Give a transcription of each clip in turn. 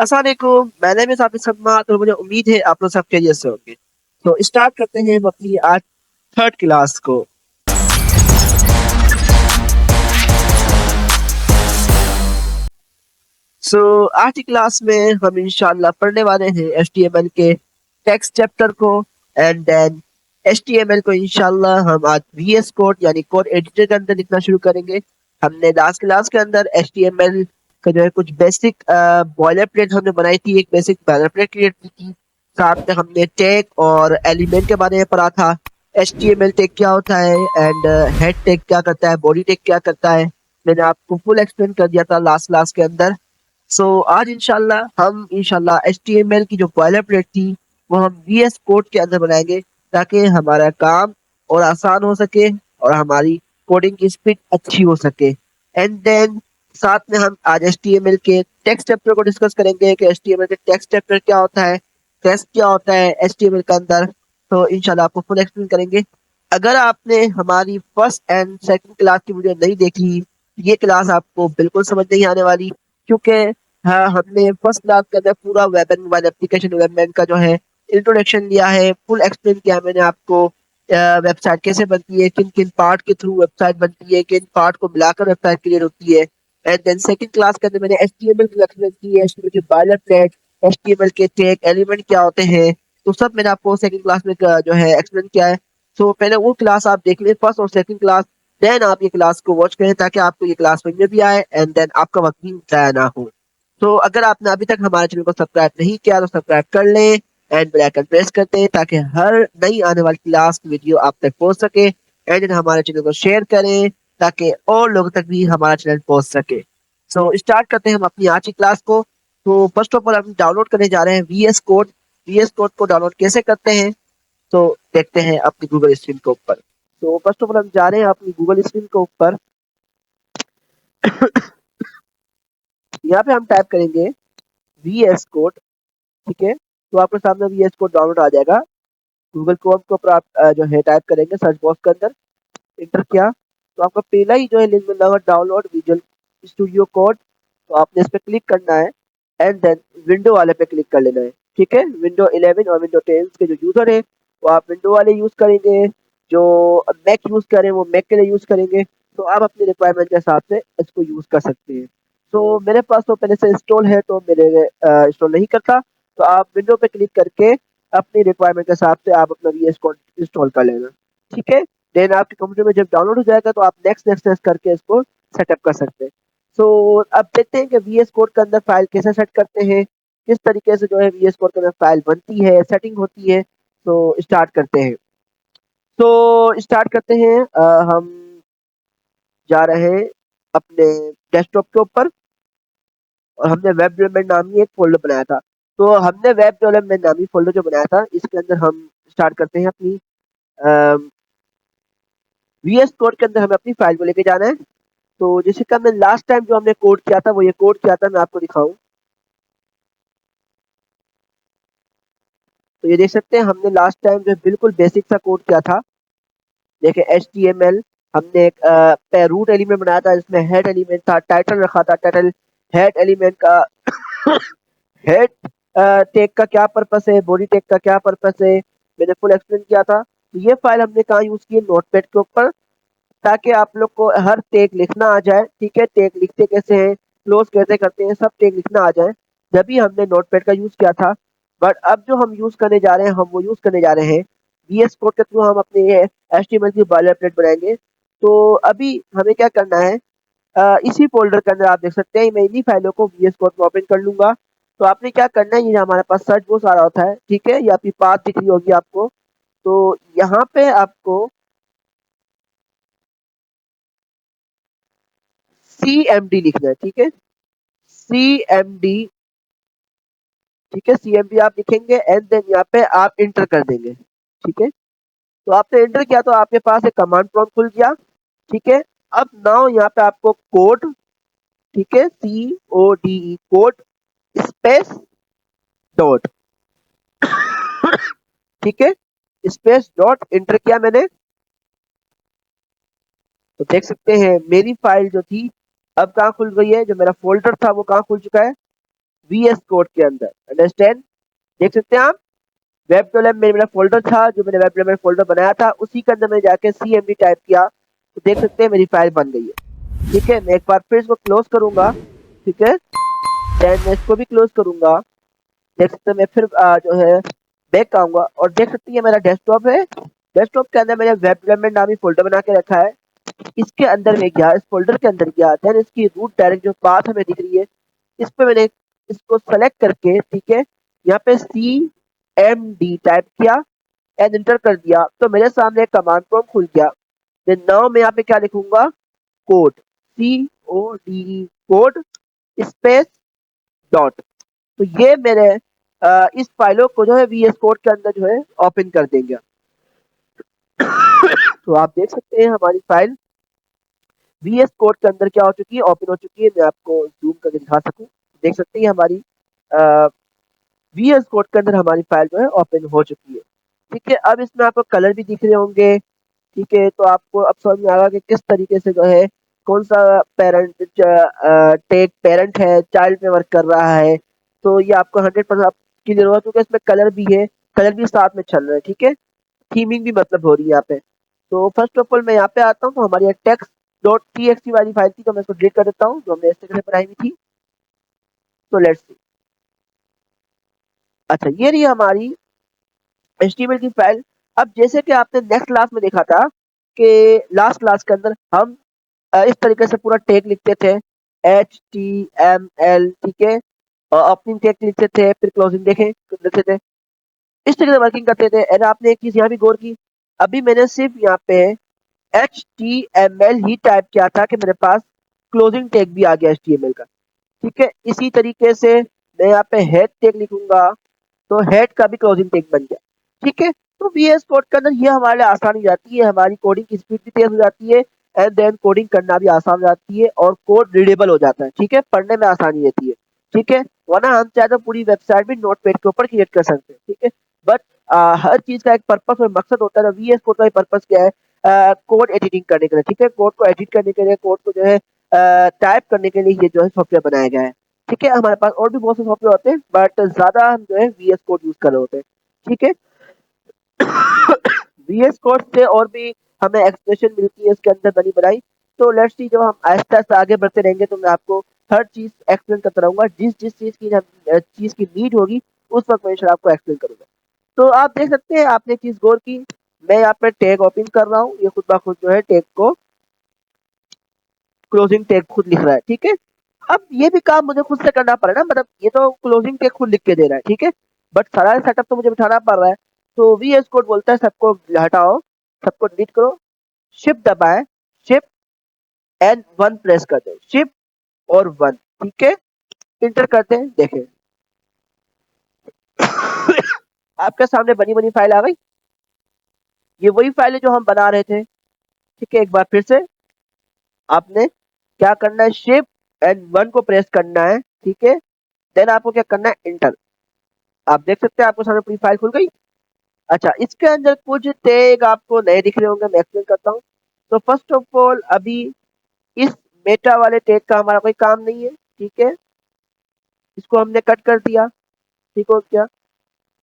अस्सलाम वालेकुम, मैंने भी काफ़ी खदमात और मुझे उम्मीद है आप लोग सब खैरियत से होंगे। तो स्टार्ट करते हैं हम अपनी आज थर्ड क्लास को। आज की क्लास में हम इंशाल्लाह पढ़ने वाले हैं एचटीएमएल के टेक्स्ट चैप्टर को एंड देन एचटीएमएल को इंशाल्लाह हम आज वीएस कोड यानी कोड एडिटर के अंदर लिखना शुरू करेंगे। हमने लास्ट क्लास के अंदर एचटीएमएल का जो है कुछ बेसिक बॉयलर प्लेट हमने बनाई थी, एक बेसिक बॉयलर प्लेट क्रिएट की थी। साथ में हमने टैग और एलिमेंट के बारे में पढ़ा था। एचटीएमएल टैग क्या होता है एंड हेड टैग क्या करता है, बॉडी टैग क्या करता है, मैंने आपको फुल एक्सप्लेन कर दिया था लास्ट क्लास के अंदर। आज इंशाल्लाह एचटीएमएल की जो बॉयलर प्लेट थी वो हम वीएस कोड के अंदर बनाएंगे ताकि हमारा काम और आसान हो सके और हमारी कोडिंग की स्पीड अच्छी हो सके। एंड देन साथ में हम आज एचटीएमएल के टेक्स्ट चैप्टर को डिस्कस करेंगे कि एचटीएमएल के टेक्स्ट चैप्टर क्या होता है, टेक्स्ट क्या होता है एचटीएमएल के अंदर। तो इंशाल्लाह आपको फुल एक्सप्लेन करेंगे। अगर आपने हमारी फर्स्ट एंड सेकंड क्लास की वीडियो नहीं देखी, ये क्लास आपको बिल्कुल समझ नहीं आने वाली, क्योंकि हाँ, हमने फर्स्ट क्लास के अंदर पूरा web and mobile application development का जो है इंट्रोडक्शन लिया है, फुल एक्सप्लेन किया मैंने आपको वेबसाइट कैसे बनती है, किन किन पार्ट के थ्रू वेबसाइट बनती है, किन पार्ट को मिलाकर वेबसाइट क्रिएट होती है। एंड देन सेकंड क्लास के अंदर मैंने एचटीएमएल की एक्सप्लेन की है, एचटीएमएल की बायलर प्लेट, एचटीएमएल के टैग एलिमेंट क्या होते हैं, तो सब मैंने आपको सेकंड क्लास में जो है एक्सप्लेन किया है। पहले वो क्लास आप देख लें, फर्स्ट और सेकंड क्लास, देन आप ये क्लास को वॉच करें ताकि आपको ये क्लास समझ में भी आए एंड देन आपका वक्त भी जाया ना हो। अगर आपने अभी तक हमारे चैनल को सब्सक्राइब नहीं किया तो सब्सक्राइब कर लें एंड बेल आइकन प्रेस करते हैं ताकि हर नई आने वाली क्लास की वीडियो आप तक पहुंच सके। एंड हमारे चैनल को शेयर करें ताकि और लोगों तक भी हमारा चैनल पहुंच सके। स्टार्ट करते हैं हम अपनी आज की क्लास को। तो फर्स्ट ऑफ ऑल हम डाउनलोड करने जा रहे हैं वीएस कोड। वीएस कोड को डाउनलोड कैसे करते हैं तो देखते हैं अपनी गूगल स्क्रीन के ऊपर। तो फर्स्ट ऑफ ऑल हम जा रहे हैं अपनी गूगल स्क्रीन के ऊपर। यहाँ पे हम टाइप करेंगे वीएस कोड, ठीक है। तो आपके सामने वीएस कोड डाउनलोड आ जाएगा। गूगल क्रोम के ऊपर आप जो है टाइप करेंगे सर्च बॉक्स के अंदर, इंटर किया तो आपका पहला ही जो है लिंक मिल होगा डाउनलोड विजुअल स्टूडियो कोड। तो आपने इस पे क्लिक करना है एंड देन विंडो वाले पे क्लिक कर लेना है, ठीक है। विंडो 11 और विंडो 10 के जो यूजर है वो आप विंडो वाले यूज करेंगे, जो मैक यूज करें वो मैक के लिए यूज करेंगे। तो आप अपनी रिक्वायरमेंट के हिसाब से इसको यूज कर सकते हैं। मेरे पास तो पहले से इंस्टॉल है तो मेरे इंस्टॉल नहीं करता। तो आप विंडो पे क्लिक करके अपनी रिक्वायरमेंट के हिसाब से आप अपना वीएस कोड इंस्टॉल कर लेना, ठीक है। देन आपके कंप्यूटर में जब डाउनलोड हो जाएगा तो आप नेक्स्ट नेक्स्ट नेक्स्ट करके इसको सेटअप कर सकते हैं। अब देखते हैं कि वीएस कोड के अंदर फाइल कैसे सेट करते हैं, किस तरीके से जो है वीएस कोड के अंदर फाइल बनती है, सेटिंग होती है। स्टार्ट करते हैं। स्टार्ट करते हैं। हम जा रहे हैं अपने डेस्कटॉप के ऊपर और हमने वेब डेवलपमेंट नामी एक फ़ोल्डर बनाया था। तो हमने वेब डेवलपमेंट नामी फ़ोल्डर जो बनाया था इसके अंदर हम स्टार्ट करते हैं अपनी अ, वीएस कोड के अंदर हमें अपनी फाइल को लेके जाना है। तो जैसे कि हमने लास्ट टाइम जो हमने कोड किया था वो ये कोड किया था, मैं आपको दिखाऊँ। तो ये देख सकते हैं हमने लास्ट टाइम जो बिल्कुल बेसिक सा कोड किया था। देखिए एचटीएमएल हमने एक रूट एलिमेंट बनाया था जिसमें हेड एलिमेंट था, टाइटल रखा था, टाइटल हेड एलिमेंट का हेड टैग का क्या पर्पस है, बॉडी टैग का क्या पर्पस है, मैंने फुल एक्सप्लेन किया था। तो ये फाइल हमने कहाँ यूज की है, नोटपैड के ऊपर, ताकि आप लोग को हर टैग लिखना आ जाए, ठीक है। टैग लिखते कैसे हैं, क्लोज कैसे करते हैं, सब टैग लिखना आ जाए। जब भी हमने नोटपैड का यूज किया था। बट अब जो हम यूज करने जा रहे हैं हम वो यूज करने जा रहे हैं वीएस कोड के थ्रू हम अपने एचटीएमएल की बॉयलर प्लेट बनाएंगे। तो अभी हमें क्या करना है, इसी फ़ोल्डर के अंदर आप देख सकते हैं मैं इन्हीं फाइलों को वीएस कोड में ओपन कर लूँगा। तो आपने क्या करना है, ये हमारे पास सर्च बॉक्स आ रहा होता है, ठीक है, ये आपकी पाथ दिख रही होगी आपको। तो यहाँ पे आपको सीएमडी लिखना है, ठीक है, सीएमडी, ठीक है, सीएमडी आप लिखेंगे एंड देन यहाँ पे आप इंटर कर देंगे, ठीक है। तो आपने इंटर किया तो आपके पास एक कमांड प्रॉम्प्ट खुल गया, ठीक है। अब नाउ यहाँ पे आपको कोड, ठीक है, CODE कोड स्पेस डॉट, ठीक है, स्पेस डॉट इंटर किया मैंने। तो देख सकते हैं मेरी फाइल जो थी अब कहाँ खुल गई है, जो मेरा फोल्डर था वो कहाँ खुल चुका है, VS कोड के अंदर। अंडरस्टैंड? देख सकते हैं आप, वेब डेवलप में मेरा फोल्डर था, जो मैंने वेब डेवलपमेंट फोल्डर बनाया था, उसी के अंदर मैंने जाके CMD टाइप किया, तो देख सकते हैं मेरी फाइल बन गई है। ठीक है, मैं एक बार फिर इसको क्लोज करूंगा। ठीक है, देन मैं इसको भी क्लोज करूंगा। देख सकते हैं मैं फिर जो है बैक आऊंगा और देख सकते हैं ये मेरा डेस्कटॉप है। डेस्कटॉप के अंदर मैंने वेब डेवलपमेंट नामी फोल्डर बना के रखा है। इसके अंदर में गया, इस फोल्डर के अंदर गया, देन इसकी रूट डायरेक्ट जो पाथ हमें दिख रही है, इस पे मैंने इसको सेलेक्ट करके, ठीक है, यहाँ पे CMD टाइप किया एंड एंटर कर दिया, तो मेरे सामने एक कमांड प्रॉम्प्ट खुल गया। देन नाउ मैं यहाँ पे क्या लिखूंगा, code, CODE code space dot. तो ये मेरे इस फाइलों को जो है VS कोड के अंदर जो है ओपन कर देंगे। तो आप देख सकते हैं हमारी फाइल VS कोड के अंदर क्या हो चुकी है, ओपन हो चुकी है। मैं आपको जूम करके दिखा सकूं, देख सकते हैं हमारी VS कोड के अंदर हमारी फाइल जो है ओपन हो चुकी है। ठीक है, अब इसमें आपको कलर भी दिख रहे होंगे। ठीक है, तो आपको अब समझ में आएगा कि किस तरीके से जो है कौन सा पेरेंट टेक पेरेंट है, चाइल्ड पे वर्क कर रहा है। तो ये आपको 100% आपकी जरूरत, क्योंकि इसमें कलर भी है, कलर भी साथ में चल रहा है। ठीक है, थीमिंग भी मतलब हो रही है यहाँ पे। तो फर्स्ट ऑफ ऑल मैं यहाँ पे आता हूँ, तो हमारी टेक्स्ट डॉट txt वाली फाइल थी, तो मैं इसको डिलीट कर देता हूँ, जो हमने इस तरह से बनाई हुई थी। तो लेट्स सी। अच्छा, ये रही हमारी HTML की फाइल। अब जैसे कि आपने नेक्स्ट क्लास में देखा था कि लास्ट क्लास के अंदर हम इस तरीके से पूरा टैग लिखते थे, HTML। ठीक है, और ओपनिंग टैग लिखते थे, फिर क्लोजिंग देखें लिखते थे, इस तरीके से वर्किंग करते थे। एंड आपने एक चीज यहाँ भी गौर की, अभी मैंने सिर्फ यहाँ पे HTML ही टाइप किया था कि मेरे पास क्लोजिंग टैग भी आ गया HTML का। ठीक है, इसी तरीके से मैं यहाँ पे हेड टैग लिखूंगा, तो हेड का भी क्लोजिंग टैग बन गया। ठीक है, तो VS कोड के अंदर ये हमारे लिए आसान हो जाती है, हमारी कोडिंग की स्पीड भी तेज हो जाती है, एंड देन कोडिंग करना भी आसान हो जाती है, और कोड रीडेबल हो जाता है। ठीक है, पढ़ने में आसानी रहती है। ठीक है, वरना हम चाहे तो पूरी वेबसाइट भी नोटपैड के ऊपर क्रिएट कर सकते हैं। ठीक है, बट हर चीज का एक पर्पस और मकसद होता है। VS कोड का पर्पस क्या है, कोड एडिटिंग करने के लिए। ठीक है, कोड को एडिट करने के लिए, कोड को जो है टाइप करने के लिए ये जो है सॉफ्टवेयर बनाया गया है। ठीक है, हमारे पास और भी बहुत से सॉफ्टवेयर होते हैं, बट ज्यादा हम जो है VS कोड यूज कर रहे होते हैं। ठीक है, VS कोड से और भी हमें एक्सप्रेशन मिलती है इसके अंदर बनी बनाई। तो लेट्स सी, जो हम आहिस्ता आहिस्ता आगे बढ़ते रहेंगे, तो मैं आपको हर चीज एक्सप्लेन करता रहूंगा, जिस जिस चीज की नीड होगी उस वक्त मैं इंशाल्लाह आपको एक्सप्लेन करूंगा। तो आप देख सकते हैं, आपने एक चीज गौर की, मैं यहाँ पे टैग ओपन कर रहा हूँ, ये खुद ब खुद जो है टैग को क्लोजिंग टैग खुद लिख रहा है। ठीक है, अब ये भी काम मुझे खुद से करना पड़ रहा है, मतलब ये तो क्लोजिंग टैग खुद लिख के दे रहा है। ठीक है, बट सारा सेटअप तो मुझे बिठाना पड़ रहा है। तो VS कोड बोलता है सबको हटाओ, सबको डिलीट करो, शिफ्ट दबाएं, शिफ्ट एंड वन प्रेस कर दें, शिफ्ट और वन। ठीक है, इंटर करते हैं, देखें आपके सामने बनी बनी फाइल आ गई। ये वही फाइल है जो हम बना रहे थे। ठीक है, एक बार फिर से आपने क्या करना है, शिफ्ट एंड वन को प्रेस करना है। ठीक है, देन आपको क्या करना है, इंटर। आप देख सकते हैं आपको सामने पूरी फाइल खुल गई। अच्छा, इसके अंदर कुछ टैग आपको नए दिख रहे होंगे, मैं एक्सप्लेन करता हूँ। तो फर्स्ट ऑफ ऑल, अभी इस मेटा वाले टैग का हमारा कोई काम नहीं है। ठीक है, इसको हमने कट कर दिया। ठीक हो गया,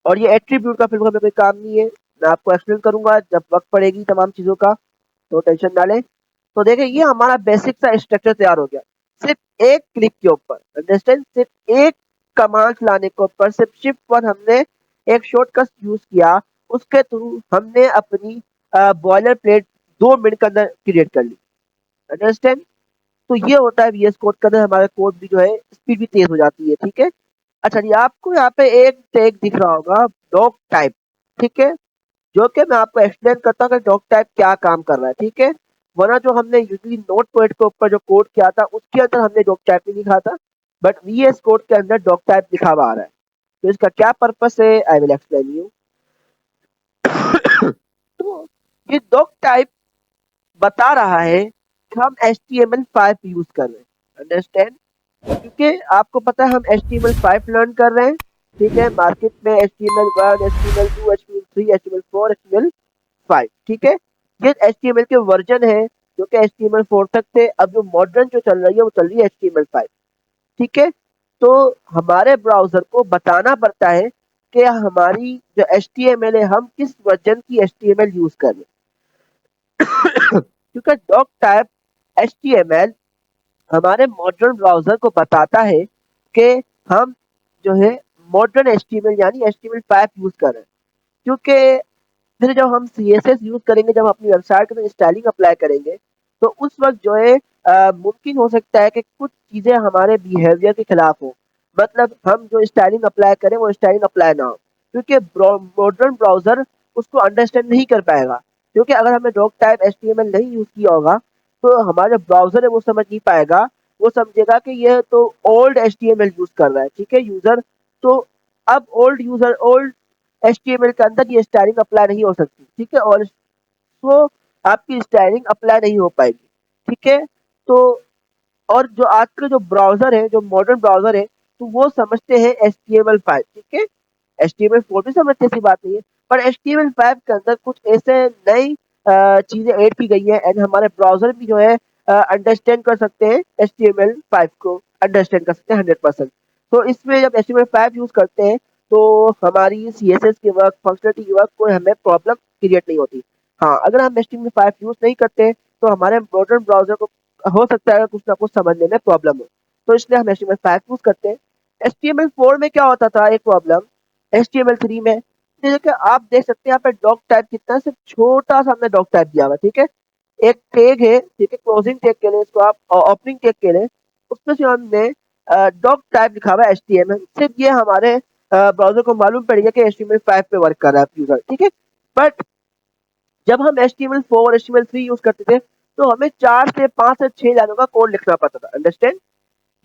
और ये एट्रीब्यूट का फिर हमें कोई काम नहीं है, मैं आपको एक्सप्लेन करूंगा जब वक्त पड़ेगी तमाम चीजों का, तो टेंशन ना लें। तो देखिए, ये हमारा बेसिक सा स्ट्रक्चर तैयार हो गया, सिर्फ एक क्लिक के ऊपर। अंडरस्टैंड, सिर्फ एक कमांड लाने के ऊपर, सिर्फ शिफ्ट पर हमने एक शॉर्टकट यूज किया, उसके थ्रू हमने अपनी बॉयलर प्लेट 2 मिनट के अंदर क्रिएट कर ली। अंडरस्टैंड, तो ये होता है VS कोड के अंदर, हमारा कोड भी जो है स्पीड भी तेज हो जाती है। ठीक है, अच्छा जी, आपको यहाँ पे एक टैग दिख रहा होगा, डॉक टाइप। ठीक है, जो कि मैं आपको एक्सप्लेन करता हूँ कि डॉक टाइप क्या काम कर रहा है। ठीक है, वरना जो हमने यूजली नोट पैड के ऊपर जो कोड किया था, उसके अंदर हमने डॉक टाइप नहीं लिखा था, बट VS कोड के अंदर डॉक टाइप लिखा हुआ आ रहा है। तो इसका क्या पर्पस है, आई विल एक्सप्लेन यू। तो ये डॉक टाइप बता रहा है कि हम HTML5 यूज कर रहे हैं। अंडरस्टैंड, क्योंकि आपको पता है हम HTML5 लर्न कर रहे हैं। ठीक है, मार्केट में HTML1, HTML2, HTML3, HTML4, HTML5। ठीक है, ये HTML के वर्जन है, जो कि HTML4 तक थे। अब जो मॉडर्न जो चल रही है वो चल रही है HTML5। ठीक है, तो हमारे ब्राउज़र को बताना पड़ता है कि हमारी जो एचटीएमएल है, हम किस वर्ज़न की एचटीएमएल यूज़ कर रहे हैं। क्योंकि डॉक टाइप एचटीएमएल हमारे मॉडर्न ब्राउज़र को बताता है कि हम जो है मॉडर्न एचटीएमएल यानी HTML5 यूज़ कर रहे हैं। क्योंकि फिर जब हम सीएसएस यूज़ करेंगे, जब अपनी वेबसाइट के अंदर स्टाइलिंग अप्लाई करेंगे, तो उस वक़्त जो है मुमकिन हो सकता है कि कुछ चीज़ें हमारे बिहेवियर के खिलाफ हो। मतलब हम जो स्टाइलिंग अप्लाई करें, वो स्टाइलिंग अप्लाई ना हो। क्योंकि मॉडर्न ब्राउज़र उसको अंडरस्टैंड नहीं कर पाएगा। क्योंकि अगर हमने डॉक टाइप एचटीएमएल नहीं यूज़ किया होगा, तो हमारा जो ब्राउज़र है वो समझ नहीं पाएगा। वो समझेगा कि ये तो ओल्ड एचटीएमएल यूज़ कर रहा है, ठीक है यूज़र। तो अब ओल्ड एचटीएमएल के अंदर ये स्टाइलिंग अप्लाई नहीं हो सकती, ठीक है, और तो आपकी स्टाइलिंग अप्लाई नहीं हो पाएगी, ठीक है। तो और जो आजकल जो ब्राउज़र है, जो मॉडर्न ब्राउज़र है, तो वो समझते हैं HTML5, ठीक है। HTML4 भी समझते, ऐसी बात नहीं है, पर HTML5 के अंदर कुछ ऐसे नई चीज़ें ऐड की गई है एंड हमारे ब्राउज़र भी जो है अंडरस्टैंड कर सकते हैं, HTML5 को अंडरस्टैंड कर सकते हैं 100%। तो इसमें जब HTML5 यूज़ करते हैं, तो हमारी सीएसएस की वर्क, फंक्शनलिटी की वर्क कोई हमें प्रॉब्लम क्रिएट नहीं होती। हाँ, अगर हम HTML5 यूज़ नहीं करते, तो हमारे मॉडर्न ब्राउज़र को हो सकता है कुछ ना कुछ समझने में प्रॉब्लम हो। तो इसलिए हम HTML5 यूज़ करते हैं। HTML4 में क्या होता था एक प्रॉब्लम, HTML3 में, जैसे कि आप देख सकते हैं यहाँ पे डॉक टाइप कितना है, सिर्फ छोटा-सा हमने डॉक टाइप दिया हुआ है, ठीक है। एक टैग है, ठीक है, क्लोजिंग टैग के लिए इसको आप ओपनिंग टैग के लिए, उसमें से हमने डॉक टाइप लिखा हुआ है HTML, सिर्फ ये हमारे ब्राउज़र को मालूम पड़ गया कि HTML5 पे वर्क कर रहा है यूज़र, ठीक है। बट जब हम HTML4 HTML3 यूज़ करते थे, तो हमें 4 से 5 से 6 लाइनों का कोड लिखना पड़ता था, अंडरस्टैंड?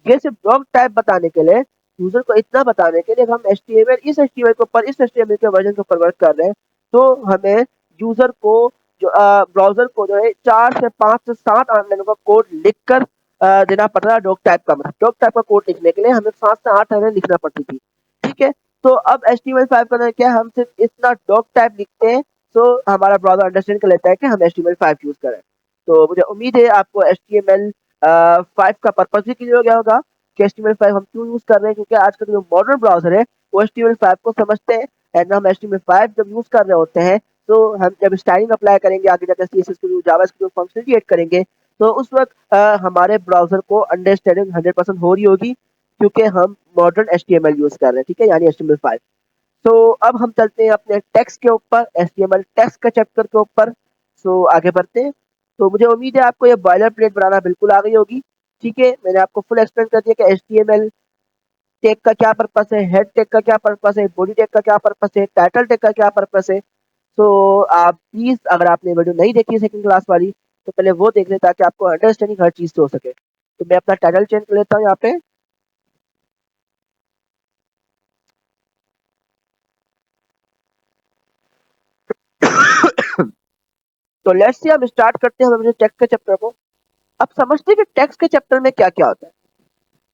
ये सिर्फ ब्लॉक टाइप बताने के लिए, यूजर को इतना बताने के लिए कि हम एचटीएमएल इस एचटीएमएल के ऊपर, इस एचटीएमएल के वर्जन के ऊपर वर्क कर रहे हैं, तो हमें यूजर को जो ब्राउजर को जो है 4 से 5 से 7 लाइनों का कोड लिखकर देना पड़ता था डॉक टाइप का। मतलब डॉक टाइप का कोड लिखने के लिए हमें 7 से 8 लाइनें लिखना पड़ती थी, ठीक है। तो अब HTML5 का क्या है, हम सिर्फ इतना डॉक टाइप लिखते हैं, तो हमारा ब्राउजर अंडरस्टैंड कर लेता है कि हम HTML5 यूज कर रहे हैं। तो मुझे उम्मीद है आपको HTML5 का पर्पस भी क्लियर हो गया होगा कि HTML5 हम क्यों यूज कर रहे हैं, क्योंकि आजकल जो मॉडर्न ब्राउजर है वो HTML5 को समझते हैं एंड हम HTML5 जब यूज कर रहे होते हैं, तो हम जब स्टाइलिंग अप्लाई करेंगे, आगे जाकर CSS के जो जावास्क्रिप्ट फंक्शनलिटी ऐड करेंगे, तो उस वक्त हमारे ब्राउजर को अंडरस्टैंडिंग 100% हो रही होगी, क्योंकि हम मॉडर्न HTML यूज कर रहे हैं, ठीक है, यानी HTML5। तो अब हम चलते हैं अपने टेक्स्ट के ऊपर, HTML टेक्स्ट का चैप्टर के ऊपर। सो आगे बढ़ते हैं। तो मुझे उम्मीद है आपको ये बॉयलर प्लेट बनाना बिल्कुल आ गई होगी, ठीक है। मैंने आपको फुल एक्सप्लेन कर दिया कि HTML टैग का क्या पर्पस है, हेड टैग का क्या पर्पस है, बॉडी टैग का क्या पर्पस है, टाइटल टैग का क्या पर्पस है। तो आप प्लीज, अगर आपने वीडियो नहीं देखी है सेकंड क्लास वाली, तो पहले वो देख लें ताकि आपको अंडरस्टैंडिंग हर चीज से हो सके। तो मैं अपना टाइटल चेंज कर लेता हूँ यहाँ पे। तो लेट्स से हम स्टार्ट करते हैं हमारे टेक्स्ट के चैप्टर को। अब समझते हैं कि टेक्स्ट के चैप्टर में क्या क्या होता है।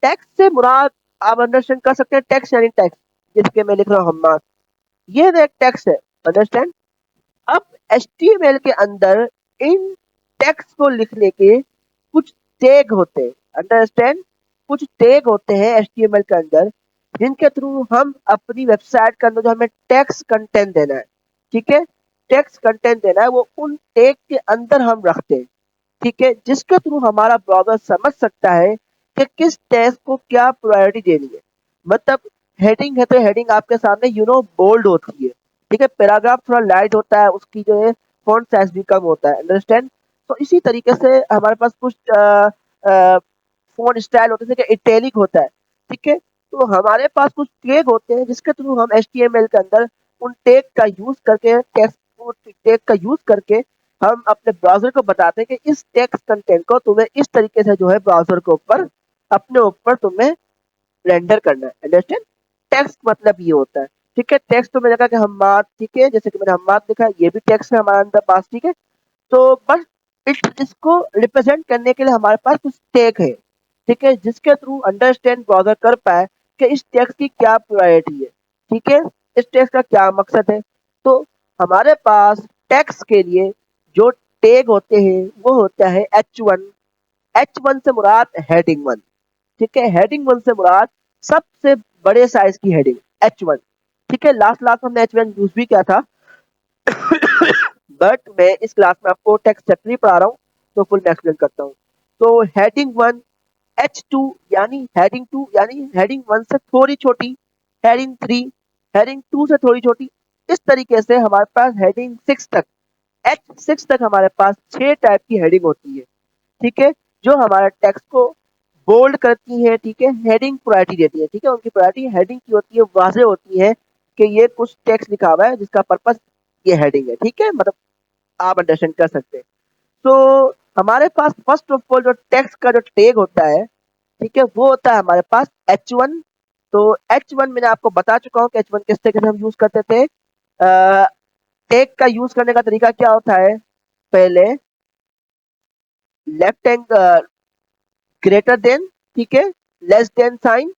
टेक्स्ट से मुराद आप अंडरस्टैंड कर सकते हैं, टेक्स्ट यानी टेक्स्ट, जिसके मैं लिख रहा हूँ हम्माद, ये एक टेक्स्ट है, अंडरस्टैंड। अब HTML के अंदर इन टेक्स्ट को लिखने के कुछ टैग होते हैं, अंडरस्टैंड। कुछ टैग होते हैं HTML के अंदर, जिनके थ्रू हम अपनी वेबसाइट के अंदर जो हमें टेक्स्ट कंटेंट देना है, ठीक है, टेक्स्ट कंटेंट देना है, वो उन टैग के अंदर हम रखते हैं, ठीक है, जिसके थ्रू हमारा ब्राउज़र समझ सकता है कि किस टेक्स्ट को क्या प्रायोरिटी देनी है। मतलब हेडिंग है, तो हेडिंग आपके सामने बोल्ड होती है, ठीक है, पैराग्राफ थोड़ा लाइट होता है, उसकी जो है फॉन्ट साइज भी कम होता है, अंडरस्टैंड। तो इसी तरीके से हमारे पास कुछ फॉन्ट स्टाइल होते हैं, जैसे कि इटैलिक होता है, ठीक है। तो हमारे पास कुछ टैग होते हैं जिसके थ्रू हम HTML के अंदर उन टैग का यूज करके, टेक्स्ट टैग का यूज करके हम अपने ब्राउज़र को बताते हैं कि इस टेक्स्ट कंटेंट को तुम्हें इस तरीके से जो है ब्राउज़र के ऊपर, अपने ऊपर तुम्हें रेंडर करना है, अंडरस्टैंड। टेक्स्ट मतलब ये होता है, ठीक है। टेक्स्ट तो मैंने कहा कि हम्माद, ठीक है, जैसे कि मैंने हम्माद लिखा है, ये भी टेक्स्ट है हमारे अंदर पास, ठीक है। तो बस इसको रिप्रेजेंट करने के लिए हमारे पास कुछ टैग है, ठीक है, जिसके थ्रू अंडरस्टैंड ब्राउज़र कर पाए कि इस टेक्स्ट की क्या प्रायोरिटी है, ठीक है, इस टेक्स्ट का क्या मकसद है। तो हमारे पास टेक्स्ट के लिए जो टैग होते हैं वो होता है H1। H1 से मुराद हेडिंग 1, ठीक है, हेडिंग 1 से मुराद सबसे बड़े साइज की हेडिंग H1। ठीक है, लास्ट लास्ट हमने H1 यूज भी किया था, बट मैं इस क्लास में आपको टेक्स्ट चैप्टर ही पढ़ा रहा हूँ, तो फुल मैं एक्सप्लेन करता हूँ। तो हेडिंग 1 H2 यानी हेडिंग 2 यानी हेडिंग 1 से थोड़ी छोटी, हेडिंग 3 हेडिंग 2 से थोड़ी छोटी। इस तरीके से हमारे पास हेडिंग 6 तक, H6 तक हमारे पास 6 टाइप की हेडिंग होती है। ठीक है, जो हमारे टेक्स्ट को बोल्ड करती है। ठीक है, हेडिंग प्रायोरिटी देती है। ठीक है, उनकी प्रायोरिटी हेडिंग की होती है, वाज़ेह होती है कि ये कुछ टेक्स्ट लिखा हुआ है जिसका पर्पस ये हेडिंग है। ठीक है, मतलब आप अंडरस्टैंड कर सकते हैं। तो हमारे पास फर्स्ट ऑफ ऑल जो टेक्स्ट का जो टैग होता है, ठीक है, वो होता है हमारे पास H1। तो H1 मैंने आपको बता चुका हूँ कि H1 किस तरीके से हम यूज करते थे। टैग का यूज करने का तरीका क्या होता है, पहले लेफ्ट हैंड ग्रेटर देन, ठीक है, लेस देन साइन,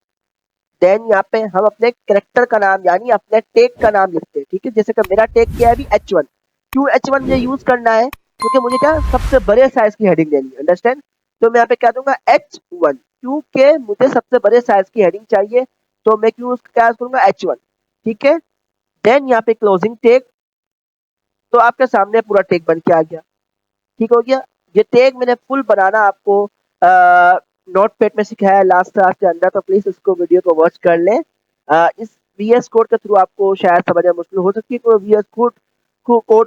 देन यहाँ पे हम अपने कैरेक्टर का नाम यानी अपने टैग का नाम लिखते हैं। ठीक है, जैसे कि मेरा टैग क्या है अभी H1। क्यों H1 मुझे यूज करना है, क्योंकि मुझे क्या सबसे बड़े साइज की हेडिंग देनी है, अंडरस्टैंड। तो मैं यहाँ पे क्या दूंगा H1, क्योंकि मुझे सबसे बड़े साइज की हेडिंग चाहिए, तो मैं क्यों क्या करूंगा H1। ठीक है, देन यहाँ पे क्लोजिंग टैग, तो आपके सामने पूरा टैग बन के आ गया। ठीक हो गया। ये टैग मैंने फुल बनाना आपको नोटपैड में सिखाया है लास्ट क्लास के अंदर, तो प्लीज उसको वीडियो को वॉच कर लें। इस वीएस कोड के थ्रू आपको शायद समझना मुश्किल हो सकती है, तो वीएस कोड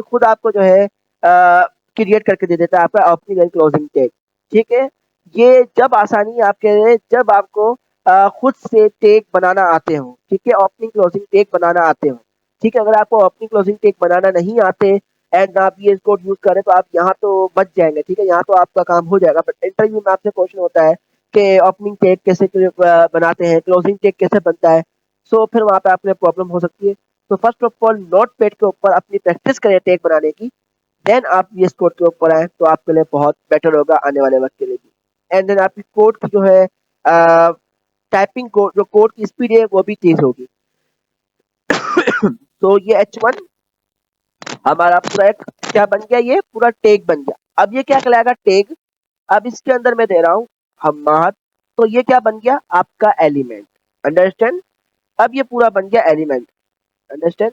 खुद आपको जो है क्रिएट करके दे देता है आपका ओपनिंग एंड क्लोजिंग टैग। ठीक है, ये जब आसानी आपके जब आपको खुद से टैग बनाना आते हो। ठीक है, ओपनिंग क्लोजिंग टैग बनाना आते हो। ठीक है, अगर आपको ओपनिंग क्लोजिंग टैग बनाना नहीं आते एंड आप ये कोड यूज करें तो आप यहाँ तो बच जाएंगे। ठीक है, यहाँ तो आपका काम हो जाएगा, बट इंटरव्यू में आपसे क्वेश्चन होता है कि ओपनिंग टैग कैसे बनाते हैं, क्लोजिंग टैग कैसे बनता है। सो फिर वहाँ पे आपने प्रॉब्लम हो सकती है। तो first of all note pad के ऊपर अपनी प्रैक्टिस करें टैग बनाने की, देन आप ये कोड के ऊपर आए तो आपके लिए बहुत बेटर होगा आने वाले वक्त के लिए भी। एंड देन आपकी कोड की जो है टाइपिंग कोड, जो कोड की स्पीड है वो भी तेज होगी। तो ये H1 हमारा पूरा एक क्या बन गया, ये पूरा टैग बन गया। अब ये क्या कहलाएगा टैग, अब इसके अंदर मैं दे रहा हूँ हम्माद, तो ये क्या बन गया आपका एलिमेंट, अंडरस्टैंड। अब ये पूरा बन गया एलिमेंट, अंडरस्टैंड।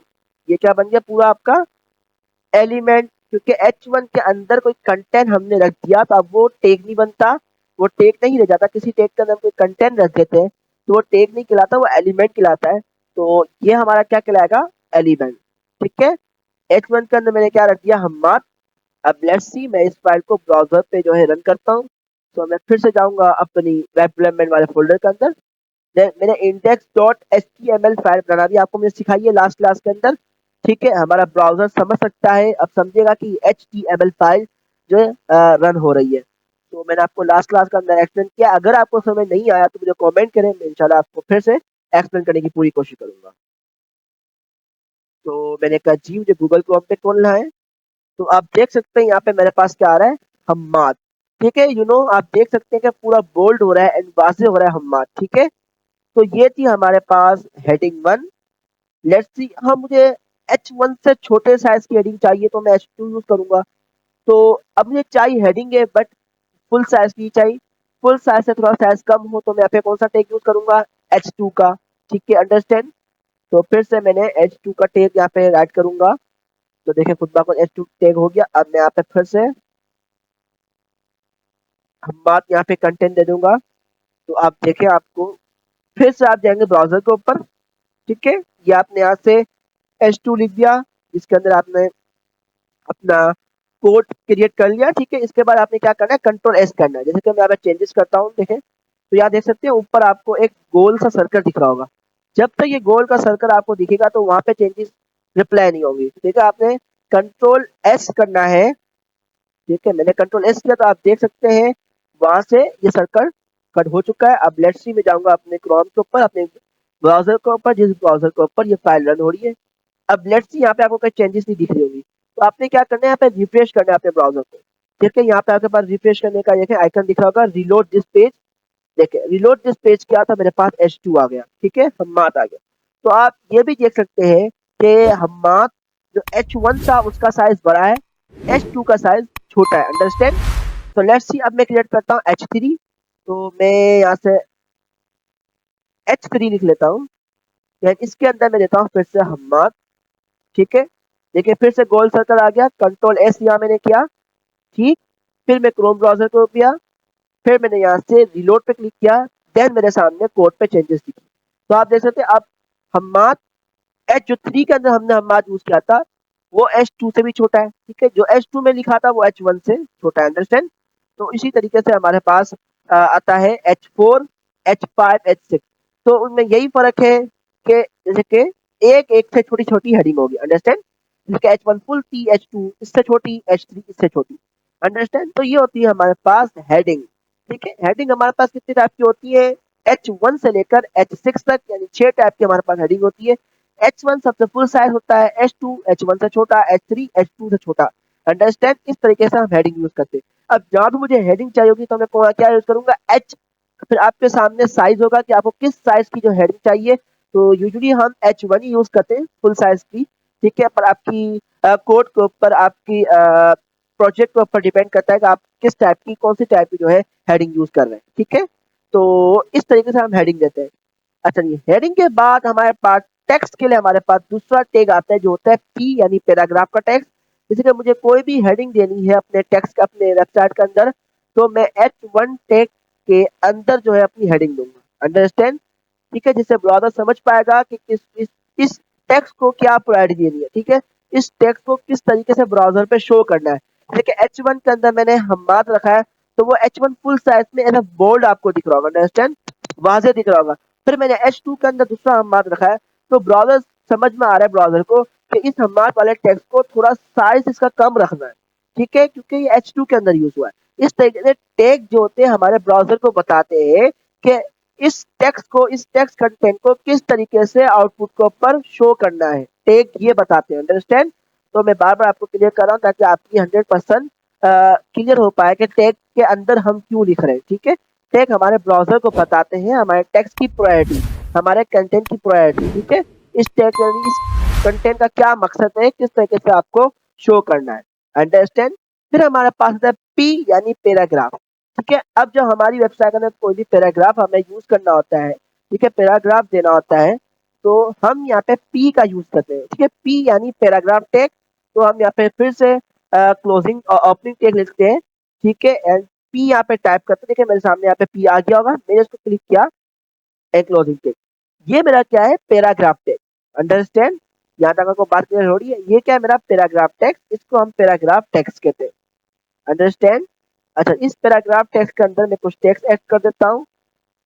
ये क्या बन गया पूरा आपका एलिमेंट, क्योंकि H1 के अंदर कोई कंटेंट हमने रख दिया तो अब वो टैग नहीं बनता, वो टैग नहीं रह जाता। किसी टैग के अंदर कोई कंटेंट रख देते हैं तो वो टैग नहीं कहलाता, वो एलिमेंट कहलाता है। तो ये हमारा क्या कहलाएगा एलिमेंट। ठीक है, H1 के अंदर मैंने क्या रख दिया हम्माद। अब लेट्स सी मैं इस फाइल को ब्राउज़र पे जो है रन करता हूँ। तो मैं फिर से जाऊँगा अपनी वेब डेवलपमेंट वाले फ़ोल्डर के अंदर। देन मैंने index.html फाइल बना दी, आपको मैंने सिखाई है लास्ट क्लास के अंदर। ठीक है, हमारा ब्राउज़र समझ सकता है, अब समझेगा कि HTML फाइल जो है रन हो रही है। तो मैंने आपको लास्ट क्लास के अंदर एक्सप्लेन किया। अगर आपको समझ नहीं आया तो मुझे कमेंट करें, मैं इंशाल्लाह आपको फिर से एक्सप्लेन करने की पूरी कोशिश करूँगा। तो मैंने कहा जी मुझे गूगल क्रोम पे खोलना है। तो आप देख सकते हैं यहाँ पे मेरे पास क्या आ रहा है हम्माद। ठीक है, आप देख सकते हैं कि पूरा बोल्ड हो रहा है एंड वाज़ेह हो रहा है हम्माद। ठीक है, तो ये थी हमारे पास हेडिंग 1। लेट्स सी, हाँ मुझे H1 से छोटे साइज की हेडिंग चाहिए तो मैं H2 यूज करूंगा। तो अब मुझे चाहिए हेडिंग है बट फुल साइज की चाहिए, फुल साइज से थोड़ा साइज कम हो तो मैं यहाँ पे कौन सा टैग यूज करूंगा H2 का। ठीक है, अंडरस्टैंड। तो फिर से मैंने H2 का टैग यहाँ पे राइट करूंगा, तो देखिए खुद ब खुद H2 टैग हो गया। अब मैं यहाँ पे फिर से हम बात यहाँ पे कंटेंट दे दूंगा, तो आप देखें आपको फिर से आप जाएंगे ब्राउजर के ऊपर। ठीक है, ये आपने यहाँ से H2 लिख दिया, जिसके अंदर आपने अपना कोड क्रिएट कर लिया। ठीक है, इसके बाद आपने क्या करना है कंट्रोल एस करना है। जैसे कि मैं यहाँ पे चेंजेस करता हूँ, देखें तो यहाँ देख सकते हैं ऊपर आपको एक गोल सा सर्कल दिख रहा होगा। जब तक ये गोल का सर्कल आपको दिखेगा तो वहां पे चेंजेस रिप्लाई नहीं होंगी। ठीक है, आपने कंट्रोल एस करना है। ठीक है, मैंने कंट्रोल एस किया तो आप देख सकते हैं वहां से ये सर्कल कट हो चुका है। अब लेट्स सी में जाऊंगा अपने क्रोम के ऊपर, अपने ब्राउजर के ऊपर, जिस ब्राउजर के ऊपर ये फाइल रन हो रही है। अब लेट्स सी यहाँ पे आपको कोई चेंजेस नहीं दिख रही होगी, तो आपने क्या करना है यहाँ पे रिफ्रेश करना है अपने ब्राउजर को। ठीक है, यहाँ पे आपके पास रिफ्रेश करने का देखें आइकन दिख रहा होगा, रिलोड दिस पेज। देखिए रिलोड दिस पेज किया था, मेरे पास H2 आ गया। ठीक है, हम्माद आ गया। तो आप ये भी देख सकते हैं कि हम्माद जो H1 था उसका साइज बड़ा है, H2 का साइज छोटा है, अंडरस्टैंड। तो लेट्स सी अब मैं क्रिएट करता हूँ H3। तो मैं यहाँ से H3 लिख लेता हूँ। इसके अंदर मैं देता हूँ फिर से हम्माद। ठीक है, देखिए फिर से गोल सर्कल आ गया, कंट्रोल एस यहाँ मैंने किया। ठीक, फिर मैं क्रोम ब्राउजर को किया, फिर मैंने यहाँ से रिलोड पे क्लिक किया, देन मेरे सामने कोड पे चेंजेस दिखे। तो आप देख सकते हैं अब हम्माद एच जो 3 के अंदर हमने हम्माद यूज किया था वो H2 से भी छोटा है। ठीक है, जो H2 में लिखा था वो H1 से छोटा है, अंडरस्टैंड। तो इसी तरीके से हमारे पास आता है H4, H5, H6। तो उनमें यही फर्क है कि जैसे कि एक एक से छोटी छोटी हेडिंग होगी, अंडरस्टैंड। जैसे H1 फुल T, H2 इससे छोटी, H3 इससे छोटी, अंडरस्टैंड। तो ये होती है हमारे पास हेडिंग। ठीक है, हेडिंग हमारे पास कितने टाइप की होती है, H1 से लेकर H6 तक, यानी 6 टाइप की हमारे पास हेडिंग होती है। H1 सबसे फुल साइज होता है, H2 H1 से छोटा, H3 H2 से छोटा, अंडरस्टैंड। इस तरीके से हम हेडिंग यूज करते हैं। अब जहाँ भी मुझे हेडिंग चाहिए होगी तो मैं क्या यूज करूंगा, H। फिर आपके सामने साइज होगा कि आपको किस साइज की जो हेडिंग चाहिए। तो यूजुअली हम H1 ही यूज करते हैं फुल साइज की। ठीक है, पर आपकी कोड के ऊपर, आपकी प्रोजेक्ट के ऊपर डिपेंड करता है कि आप किस टाइप की, कौन सी टाइप की जो है हेडिंग यूज कर रहे हैं। ठीक है, तो इस तरीके से हम हेडिंग देते हैं। अच्छा जी, हेडिंग के बाद हमारे पास टेक्स्ट के लिए हमारे पास दूसरा टैग आता है जो होता है पी, यानी पैराग्राफ का टेक्स्ट। जैसे कि मुझे कोई भी हेडिंग देनी है अपने टेक्स्ट का, अपने वेबसाइट के अंदर, तो मैं H1 टैग के अंदर जो है अपनी हेडिंग दूंगा, अंडरस्टैंड। ठीक है, जिससे ब्राउज़र समझ पाएगा कि इस टेक्स्ट को क्या प्रायोरिटी देनी है। ठीक है, इस टेक्स्ट को किस तरीके से ब्राउज़र पे शो करना है। जैसे कि H1 के अंदर मैंने हम्माद रखा है, तो वो H1 फुल साइज में ऐसा बोल्ड आपको दिख रहा होगा, अंडरस्टैंड, वाज़ेह दिख रहा होगा। फिर मैंने H2 के अंदर दूसरा हम्माद रखा है, तो ब्राउज़र समझ में आ रहा है ब्राउज़र को कि इस हम्माद वाले टेक्स्ट को थोड़ा साइज इसका कम रखना है। ठीक है, क्योंकि ये H2 के अंदर यूज़ हुआ है। इस तरीके से टैग जो होते हैं हमारे ब्राउज़र को बताते हैं कि इस टेक्स्ट कंटेंट को किस तरीके से आउटपुट के ऊपर शो करना है। टैग ये बताते हैं, अंडरस्टैंड। तो मैं बार-बार आपको क्लियर कर रहा हूँ ताकि आपकी 100% क्लियर हो पाए कि टैग के अंदर हम क्यों लिख रहे हैं। ठीक है, टैग हमारे ब्राउज़र को बताते हैं हमारे टेक्स्ट की प्रायोरिटी, हमारे कंटेंट की प्रायोरिटी। ठीक है, इस टैग यानी इस कंटेंट का क्या मकसद है, किस तरीके से आपको शो करना है, अंडरस्टैंड। फिर हमारे पास आता है पी, यानी पैराग्राफ। ठीक है, अब जब हमारी वेबसाइट के अंदर कोई भी पैराग्राफ हमें यूज करना होता है, ठीक है, पैराग्राफ देना होता है, तो हम यहाँ पे पी का यूज करते हैं। ठीक है, पी यानी पैराग्राफ टैग। तो हम यहाँ पे फिर से क्लोजिंग और ओपनिंग टैग लिखते हैं। ठीक है, एंड पी यहाँ पे टाइप करते हैं। देखिए मेरे सामने यहाँ पे पी आ गया होगा, मैंने इसको क्लिक किया, एंड क्लोजिंग टैग। ये मेरा क्या है, पैराग्राफ टैग, अंडरस्टैंड। यहाँ तक आपको बात क्लियर हो रही है। ये क्या है, मेरा पैराग्राफ टेक्स्ट, इसको हम पैराग्राफ टेक्स्ट कहते हैं, अंडरस्टैंड। अच्छा, इस पैराग्राफ टेक्स्ट के अंदर मैं कुछ टेक्स्ट ऐड कर देता हूँ।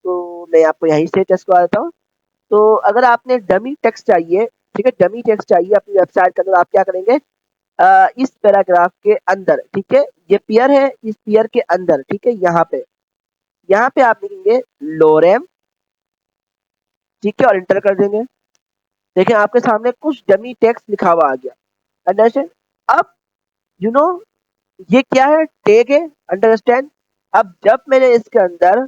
तो मैं आपको यहीं से टेक्स्ट करवा देता हूँ। तो अगर आपने डमी टेक्स्ट चाहिए, ठीक है, डमी टेक्स्ट चाहिए अपनी वेबसाइट के अंदर, आप क्या करेंगे, इस पैराग्राफ के अंदर, ठीक है, ये पेयर है, इस पेयर के अंदर, ठीक है, यहाँ पे आप लिखेंगे लोरेम। ठीक है, और इंटर कर देंगे। देखिए आपके सामने कुछ डमी टेक्स्ट लिखा हुआ आ गया, अंडरस्टैंड। अब यू नो ये क्या है, टैग है, अंडरस्टैंड। अब जब मैंने इसके अंदर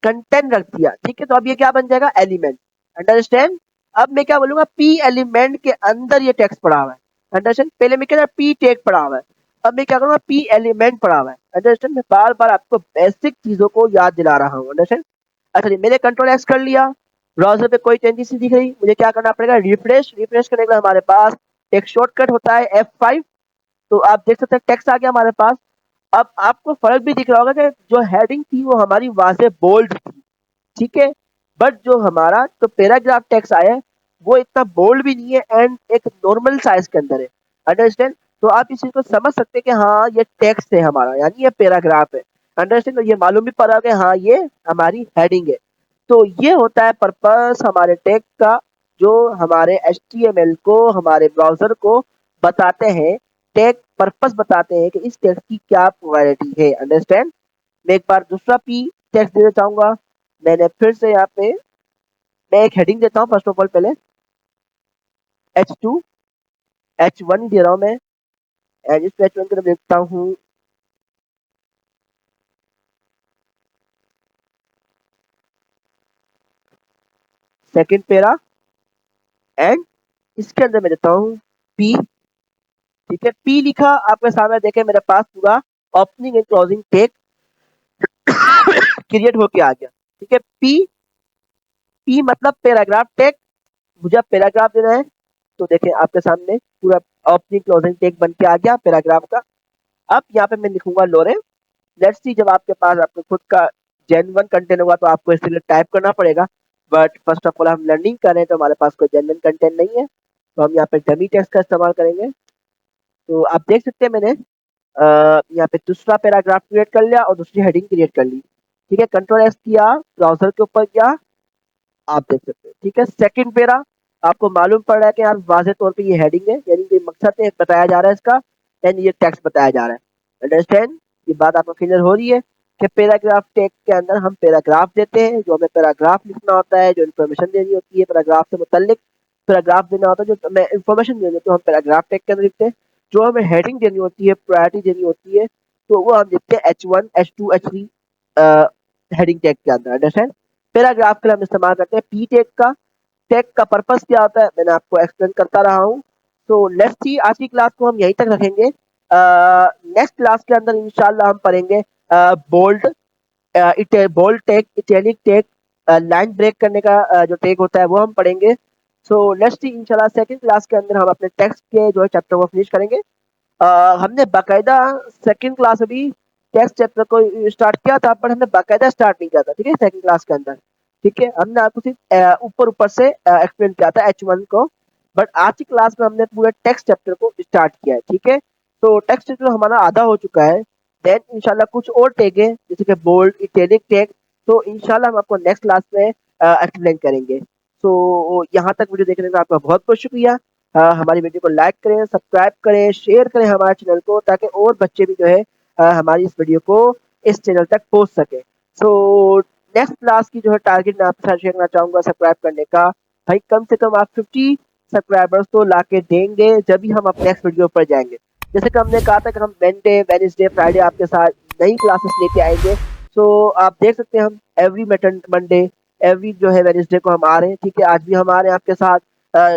कंटेंट रख दिया, ठीक है, तो अब ये क्या बन जाएगा, एलिमेंट, अंडरस्टैंड। अब मैं क्या बोलूंगा, पी एलिमेंट के अंदर ये टेक्स्ट पड़ा हुआ है, अंडरस्टैंड। पहले मैं क्या था, पी टैग पड़ा हुआ है, अब मैं क्या करूंगा, पी एलिमेंट पड़ा हुआ है, अंडरस्टैंड। मैं बार बार आपको बेसिक चीजों को याद दिला रहा हूँ, अंडरस्टैंड। अच्छा जी, मैंने कंट्रोल एक्स कर लिया, ब्राउजर पे कोई चेंजेस नहीं दिख रही, मुझे क्या करना पड़ेगा, रिफ्रेश। रिफ्रेश करने के लिए हमारे पास एक शॉर्टकट होता है F5। तो आप देख सकते हैं टेक्स्ट आ गया हमारे पास। अब आपको फर्क भी दिख रहा होगा कि जो हेडिंग थी वो हमारी वाज़ेह बोल्ड थी, ठीक है, बट जो हमारा तो पैराग्राफ टेक्स्ट आया है वो इतना बोल्ड भी नहीं है एंड एक नॉर्मल साइज के अंदर है, अंडरस्टैंड। तो आप इस चीज को समझ सकते हैं कि हाँ ये टेक्स्ट है हमारा, यानी ये पैराग्राफ है, अंडरस्टैंड। तो ये मालूम भी पड़ा कि हाँ ये हमारी हेडिंग है। तो ये होता है पर्पस हमारे टैग का, जो हमारे HTML को, हमारे ब्राउजर को बताते हैं, टैग पर्पस बताते हैं कि इस टेक्स्ट की क्या प्रायोरिटी है, अंडरस्टैंड। मैं एक बार दूसरा पी टेक्स्ट देना चाहूंगा। मैंने फिर से यहाँ पे मैं एक हेडिंग देता हूँ, फर्स्ट ऑफ ऑल पहले H2, H1 दे रहा हूँ मैं, एंड इस H1 के अंदर देखता हूँ सेकंड पेरा, एंड इसके अंदर मैं देता हूँ पी। ठीक है, पी लिखा, आपके सामने देखे मेरे पास पूरा opening and closing tag create होके आ गया। ठीक है, पी पी मतलब पैराग्राफ टेक, मुझे अब पैराग्राफ देना है। तो देखें आपके सामने पूरा ओपनिंग क्लोजिंग टेक बन के आ गया पैराग्राफ का। अब यहाँ पे मैं लिखूंगा लोरे। लेट्स सी जब आपके पास आपको खुद का जेन्युइन कंटेंट होगा तो आपको इसके लिए टाइप करना पड़ेगा, बट फर्स्ट ऑफ ऑल हम लर्निंग कर रहे हैं तो हमारे पास कोई जेन्युइन कंटेंट नहीं है, तो हम यहाँ पे डमी टेक्स्ट का इस्तेमाल करेंगे। तो आप देख सकते हैं मैंने यहाँ पे दूसरा पैराग्राफ क्रिएट कर लिया और दूसरी हेडिंग क्रिएट कर ली। ठीक है, कंट्रोल एस किया, ब्राउजर के ऊपर गया, आप देख सकते हैं। ठीक है, सेकंड पैरा आपको मालूम पड़ रहा है कि यार वाज़ेह तौर पे ये हेडिंग है, यानी कि मकसद है बताया जा रहा है इसका, एंड ये टेक्स्ट बताया जा रहा है। अंडरस्टैंड, ये बात आपको क्लियर हो रही है कि पैराग्राफ टेक्स्ट के अंदर हम पैराग्राफ देते हैं, जो हमें पैराग्राफ लिखना होता है, जो इन्फॉर्मेशन देनी होती है पैराग्राफ से मुतल्लिक पैराग्राफ देना होता है, जो हमें इन्फॉर्मेशन देनी होती है तो हम पैराग्राफ टेक्स्ट के अंदर लिखते हैं। जो हमें हेडिंग देनी होती है, प्रायोरिटी देनी होती है, तो वो हम लिखते हैं H1 H2 H3 heading tag के अंदर। अंडरस्टैंड, पैराग्राफ के लिए हम इस्तेमाल करते हैं पी टैग का। टैग का पर्पस क्या होता है मैंने आपको एक्सप्लेन करता रहा हूँ। तो लेट्स सी आज की क्लास को हम यहीं तक रखेंगे। नेक्स्ट क्लास के अंदर इंशाल्लाह हम पढ़ेंगे bold bold tag, italic tag, line break करने का जो टैग होता है वो हम पढ़ेंगे। सो लेट्स सी इंशाल्लाह सेकंड क्लास के अंदर हम अपने टेक्स्ट के जो है चैप्टर को फिनिश करेंगे। हमने बाकायदा सेकंड क्लास में भी टेक्स्ट चैप्टर को स्टार्ट किया था, पर हमने बाकायदा स्टार्ट नहीं किया था। ठीक है, सेकंड क्लास के अंदर। ठीक है, हमने आपको सिर्फ ऊपर ऊपर से एक्सप्लेन किया था H1 को, बट आज की क्लास में हमने पूरे टेक्स्ट चैप्टर को स्टार्ट किया है। ठीक है, तो टेक्स्ट चैप्टर हमारा आधा हो चुका है। देन इंशाल्लाह कुछ और टैग है जैसे कि बोल्ड, इटैलिक टैग, तो इंशाल्लाह हम आपको नेक्स्ट क्लास में एक्सप्लेन करेंगे। तो यहाँ तक वीडियो देखने का आपका बहुत बहुत शुक्रिया। हमारी वीडियो को लाइक करें, सब्सक्राइब करें, शेयर करें हमारे चैनल को, ताकि और बच्चे भी जो है हमारी इस वीडियो को इस चैनल तक पहुंच सके। सो नेक्स्ट क्लास की जो है टारगेट मैं आपके साथ शेयर करना चाहूँगा सब्सक्राइब करने का। भाई कम से कम आप 50 सब्सक्राइबर्स तो ला के देंगे जब भी हम अपने नेक्स्ट वीडियो पर जाएंगे। जैसे कि हमने कहा था कि हम वेडनेसडे, फ्राइडे आपके साथ नई क्लासेस लेके आएंगे। सो आप देख सकते हैं हम एवरी मंडे, एवरी जो है वेडनेसडे को हम आ रहे हैं। ठीक है, आज भी हम आ रहे हैं आपके साथ।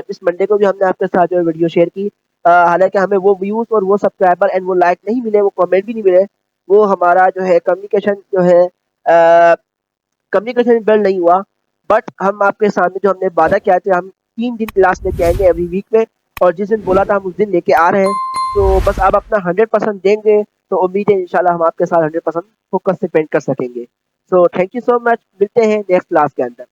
इस मंडे को भी हमने आपके साथ जो है वीडियो शेयर की। हालांकि हमें वो व्यूज और वो सब्सक्राइबर एंड वो लाइक नहीं मिले, वो कमेंट भी नहीं मिले, वो हमारा जो है कम्युनिकेशन जो है कम्युनिकेशन बिल्ड नहीं हुआ। बट हम आपके सामने जो हमने वादा किया था, हम 3 दिन क्लास लेके आएंगे एवरी वीक में, और जिस दिन बोला था हम उस दिन लेके आ रहे हैं। तो बस आप अपना 100% देंगे तो उम्मीद है इंशाल्लाह हम आपके साथ 100% फोकस से पेंट कर सकेंगे। So thank you so much, मिलते हैं नेक्स्ट क्लास के अंदर।